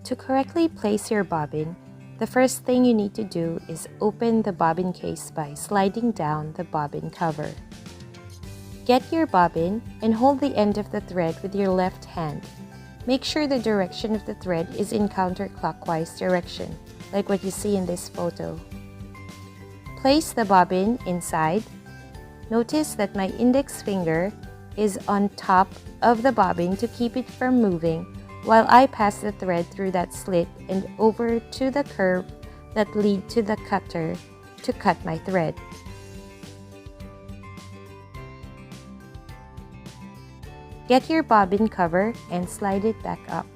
To correctly place your bobbin, the first thing you need to do is open the bobbin case by sliding down the bobbin cover. Get your bobbin and hold the end of the thread with your left hand. Make sure the direction of the thread is in counterclockwise direction, like what you see in this photo. Place the bobbin inside. Notice that my index finger is on top of the bobbin to keep it from moving while I pass the thread through that slit and over to the curve that lead to the cutter to cut my thread. Get your bobbin cover and slide it back up.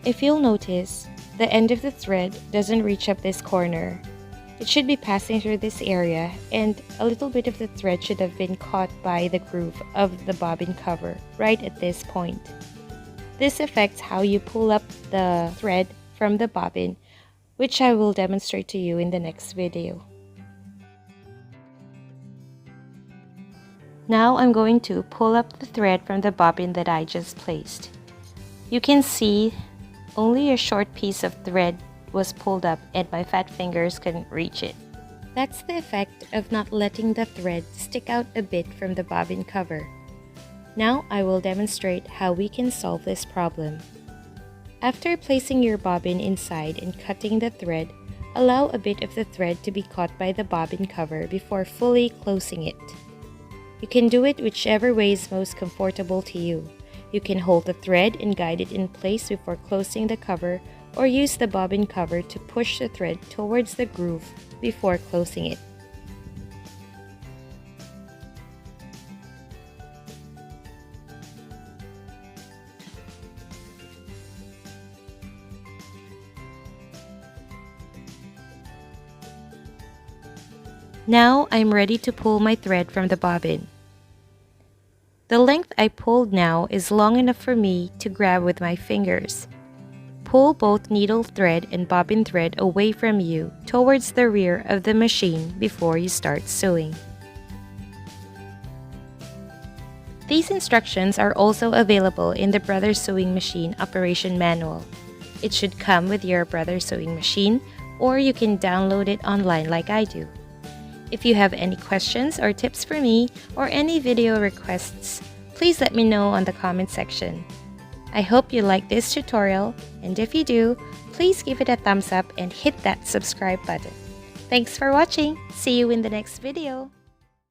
If you'll notice, the end of the thread doesn't reach up this corner. It should be passing through this area, and a little bit of the thread should have been caught by the groove of the bobbin cover right at this point. This affects how you pull up the thread from the bobbin, which I will demonstrate to you in the next video. Now I'm going to pull up the thread from the bobbin that I just placed. You can see only a short piece of thread was pulled up and my fat fingers couldn't reach it. That's the effect of not letting the thread stick out a bit from the bobbin cover. Now I will demonstrate how we can solve this problem. After placing your bobbin inside and cutting the thread, allow a bit of the thread to be caught by the bobbin cover before fully closing it. You can do it whichever way is most comfortable to you. You can hold the thread and guide it in place before closing the cover, or use the bobbin cover to push the thread towards the groove before closing it. Now I'm ready to pull my thread from the bobbin. The length I pulled now is long enough for me to grab with my fingers. Pull both needle thread and bobbin thread away from you towards the rear of the machine before you start sewing. These instructions are also available in the Brother Sewing Machine Operation Manual. It should come with your Brother Sewing Machine, or you can download it online like I do. If you have any questions or tips for me or any video requests, please let me know on the comment section. I hope you like this tutorial, and if you do, please give it a thumbs up and hit that subscribe button. Thanks for watching! See you in the next video!